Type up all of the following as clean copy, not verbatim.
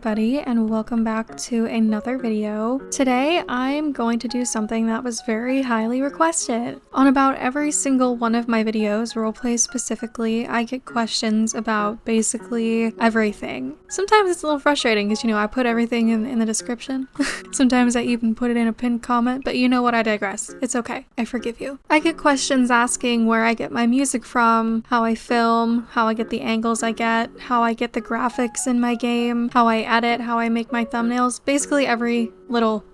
everybody, and welcome back to another video. Today I'm going to do something that was very highly requested. On about every single one of my videos, roleplays specifically, I get questions about basically everything. Sometimes it's a little frustrating because, I put everything in the description. Sometimes I even put it in a pinned comment, but you know what, I digress. It's okay. I forgive you. I get questions asking where I get my music from, how I film, how I get the angles I get, how I get the graphics in my game, how I edit, how I make my thumbnails, basically every little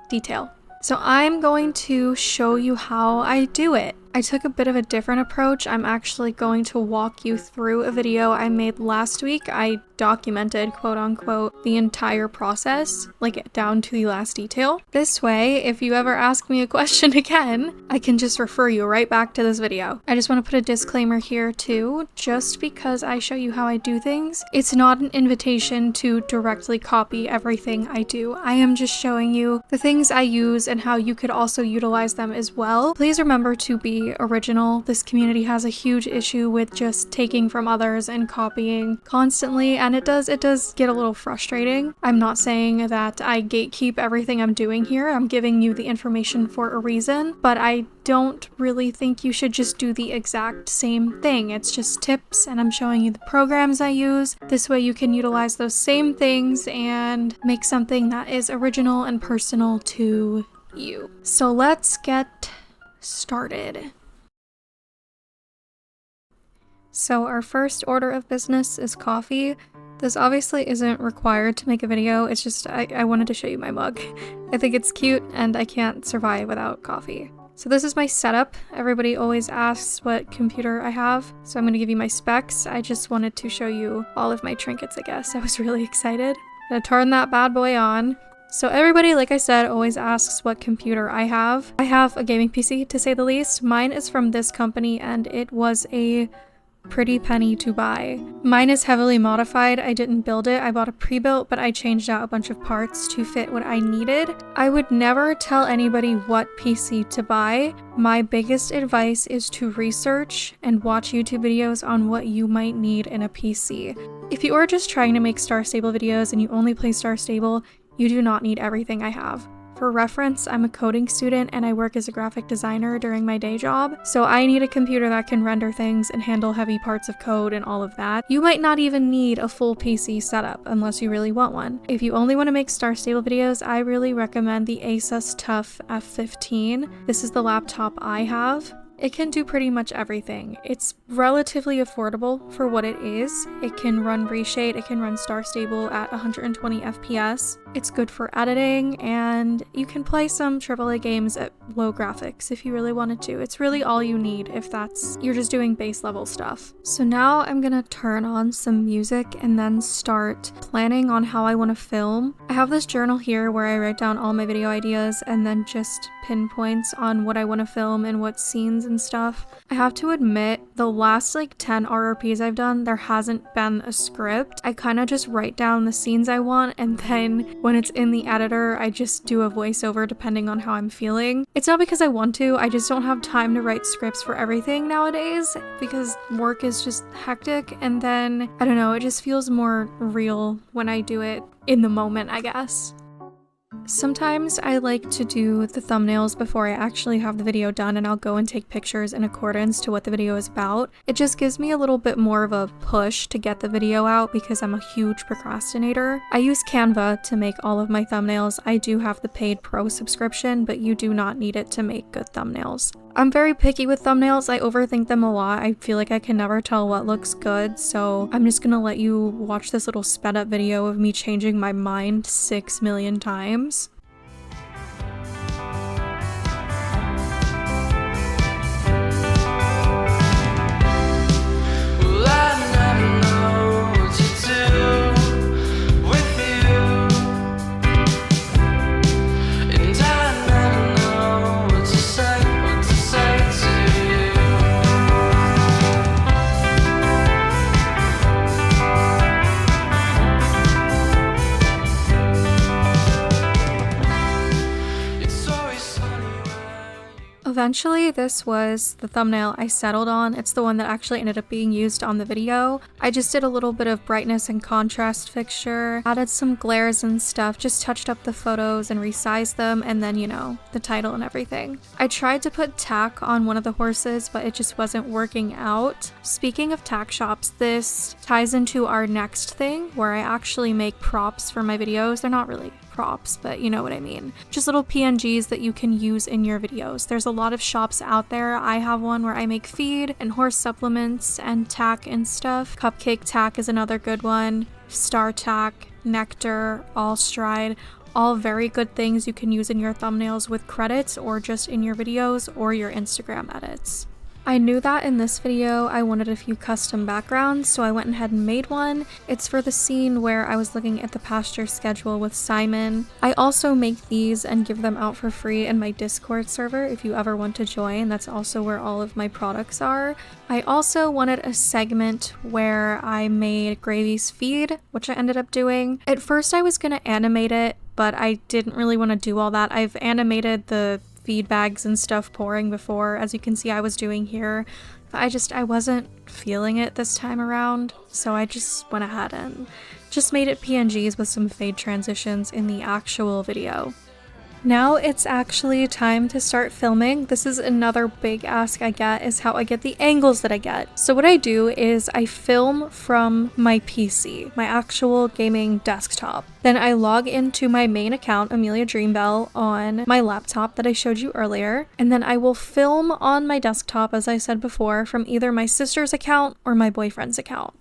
detail. So I'm going to show you how I do it. I took a bit of a different approach. I'm actually going to walk you through a video I made last week. I documented, quote unquote, the entire process, like down to the last detail. This way, if you ever ask me a question again, I can just refer you right back to this video. I just want to put a disclaimer here too. Just because I show you how I do things, it's not an invitation to directly copy everything I do. I am just showing you the things I use and how you could also utilize them as well. Please remember to be original. This community has a huge issue with just taking from others and copying constantly, and it does get a little frustrating. I'm not saying that I gatekeep everything I'm doing here. I'm giving you the information for a reason, but I don't really think you should just do the exact same thing. It's just tips, and I'm showing you the programs I use. This way you can utilize those same things and make something that is original and personal to you. So let's get started. So our first order of business is coffee. This obviously isn't required to make a video, it's just I wanted to show you my mug. I think it's cute and I can't survive without coffee. So this is my setup. Everybody always asks what computer I have, so I'm going to give you my specs. I just wanted to show you all of my trinkets, I guess. I was really excited. I'm gonna turn that bad boy on. So everybody, like I said, always asks what computer I have. I have a gaming PC, to say the least. Mine is from this company, and it was a pretty penny to buy. Mine is heavily modified. I didn't build it. I bought a pre-built, but I changed out a bunch of parts to fit what I needed. I would never tell anybody what PC to buy. My biggest advice is to research and watch YouTube videos on what you might need in a PC. If you are just trying to make Star Stable videos and you only play Star Stable, you do not need everything I have. For reference, I'm a coding student and I work as a graphic designer during my day job, so I need a computer that can render things and handle heavy parts of code and all of that. You might not even need a full PC setup unless you really want one. If you only want to make Star Stable videos, I really recommend the Asus TUF F15. This is the laptop I have. It can do pretty much everything. It's relatively affordable for what it is. It can run Reshade, it can run Star Stable at 120 FPS. It's good for editing, and you can play some AAA games at low graphics if you really wanted to. It's really all you need if you're just doing base level stuff. So now I'm gonna turn on some music and then start planning on how I want to film. I have this journal here where I write down all my video ideas and then just pinpoints on what I want to film and what scenes and stuff. I have to admit, the last 10 RRPs I've done, there hasn't been a script. I kind of just write down the scenes I want, and then when it's in the editor, I just do a voiceover depending on how I'm feeling. It's not because I want to, I just don't have time to write scripts for everything nowadays because work is just hectic, and then, I don't know, it just feels more real when I do it in the moment, I guess. Sometimes I like to do the thumbnails before I actually have the video done, and I'll go and take pictures in accordance to what the video is about. It just gives me a little bit more of a push to get the video out because I'm a huge procrastinator. I use Canva to make all of my thumbnails. I do have the paid pro subscription, but you do not need it to make good thumbnails. I'm very picky with thumbnails. I overthink them a lot. I feel like I can never tell what looks good, so I'm just gonna let you watch this little sped up video of me changing my mind 6 million times. Eventually, this was the thumbnail I settled on. It's the one that actually ended up being used on the video. I just did a little bit of brightness and contrast fixture, added some glares and stuff, just touched up the photos and resized them, and then, you know, the title and everything. I tried to put tack on one of the horses, but it just wasn't working out. Speaking of tack shops, this ties into our next thing where I actually make props for my videos. They're not really props, but you know what I mean. Just little PNGs that you can use in your videos. There's a lot of shops out there. I have one where I make feed and horse supplements and tack and stuff. Cupcake Tack is another good one. Star Tack, Nectar, All Stride. All very good things you can use in your thumbnails with credits or just in your videos or your Instagram edits. I knew that in this video I wanted a few custom backgrounds, so I went ahead and made one. It's for the scene where I was looking at the pasture schedule with Simon. I also make these and give them out for free in my Discord server if you ever want to join. That's also where all of my products are. I also wanted a segment where I made Gravy's feed, which I ended up doing. At first I was going to animate it, but I didn't really want to do all that. I've animated the feed bags and stuff pouring before, as you can see I was doing here, but I wasn't feeling it this time around, so I just went ahead and just made it PNGs with some fade transitions in the actual video. Now it's actually time to start filming. This is another big ask I get, is how I get the angles that I get. So what I do is I film from my PC, my actual gaming desktop. Then I log into my main account, Amelia Dreambell, on my laptop that I showed you earlier. And then I will film on my desktop, as I said before, from either my sister's account or my boyfriend's account.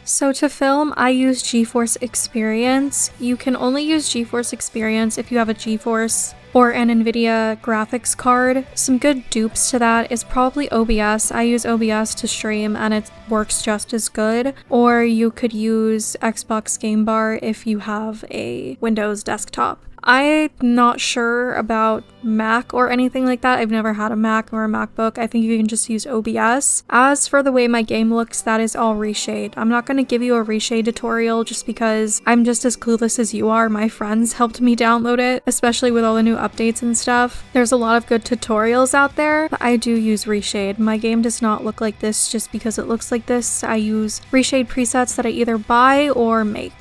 So to film, I use Geforce Experience. You can only use Geforce Experience if you have a Geforce or an NVIDIA graphics card. Some good dupes to that is probably OBS. I use OBS to stream and it works just as good. Or you could use Xbox Game Bar if you have a Windows desktop. I'm not sure about Mac or anything like that. I've never had a Mac or a MacBook. I think you can just use OBS. As for the way my game looks, that is all reshade. I'm not going to give you a reshade tutorial just because I'm just as clueless as you are. My friends helped me download it, especially with all the new updates and stuff. There's a lot of good tutorials out there, but I do use reshade. My game does not look like this just because it looks like this. I use reshade presets that I either buy or make.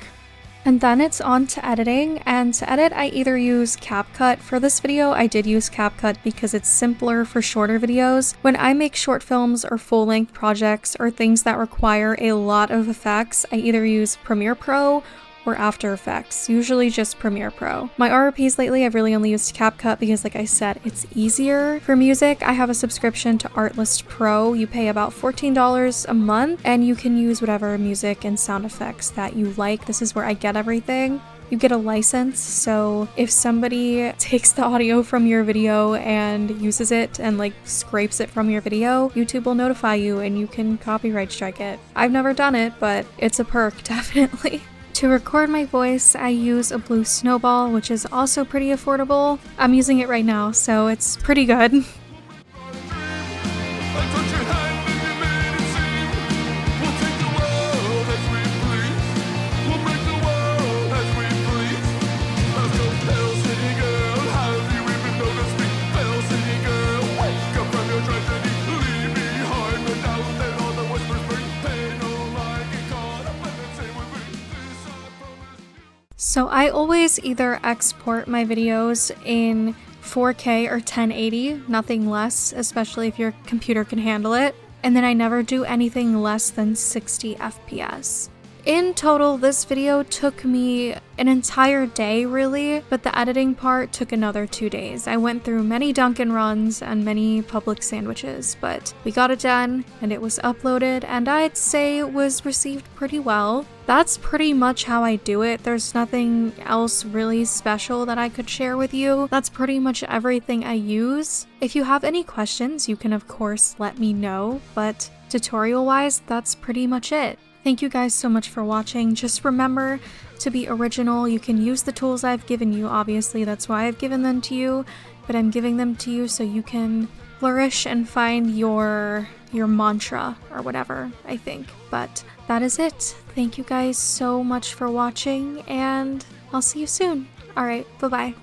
And then it's on to editing, and to edit I either use CapCut. For this video I did use CapCut because it's simpler for shorter videos. When I make short films or full-length projects or things that require a lot of effects, I either use Premiere Pro or After Effects, usually just Premiere Pro. My RRPs lately I've really only used CapCut because, like I said, it's easier. For music, I have a subscription to Artlist Pro. You pay about $14 a month and you can use whatever music and sound effects that you like. This is where I get everything. You get a license, so if somebody takes the audio from your video and uses it and like scrapes it from your video, YouTube will notify you and you can copyright strike it. I've never done it, but it's a perk, definitely. To record my voice, I use a blue snowball, which is also pretty affordable. I'm using it right now, so it's pretty good. So I always either export my videos in 4K or 1080, nothing less, especially if your computer can handle it, and then I never do anything less than 60 FPS. In total, this video took me an entire day really, but the editing part took another 2 days. I went through many Dunkin' runs and many Publix sandwiches, but we got it done and it was uploaded, and I'd say it was received pretty well. That's pretty much how I do it. There's nothing else really special that I could share with you. That's pretty much everything I use. If you have any questions, you can of course let me know, but tutorial-wise, that's pretty much it. Thank you guys so much for watching. Just remember to be original. You can use the tools I've given you, obviously that's why I've given them to you, but I'm giving them to you so you can flourish and find your mantra or whatever, I think. But that is it. Thank you guys so much for watching, and I'll see you soon. Alright, bye-bye.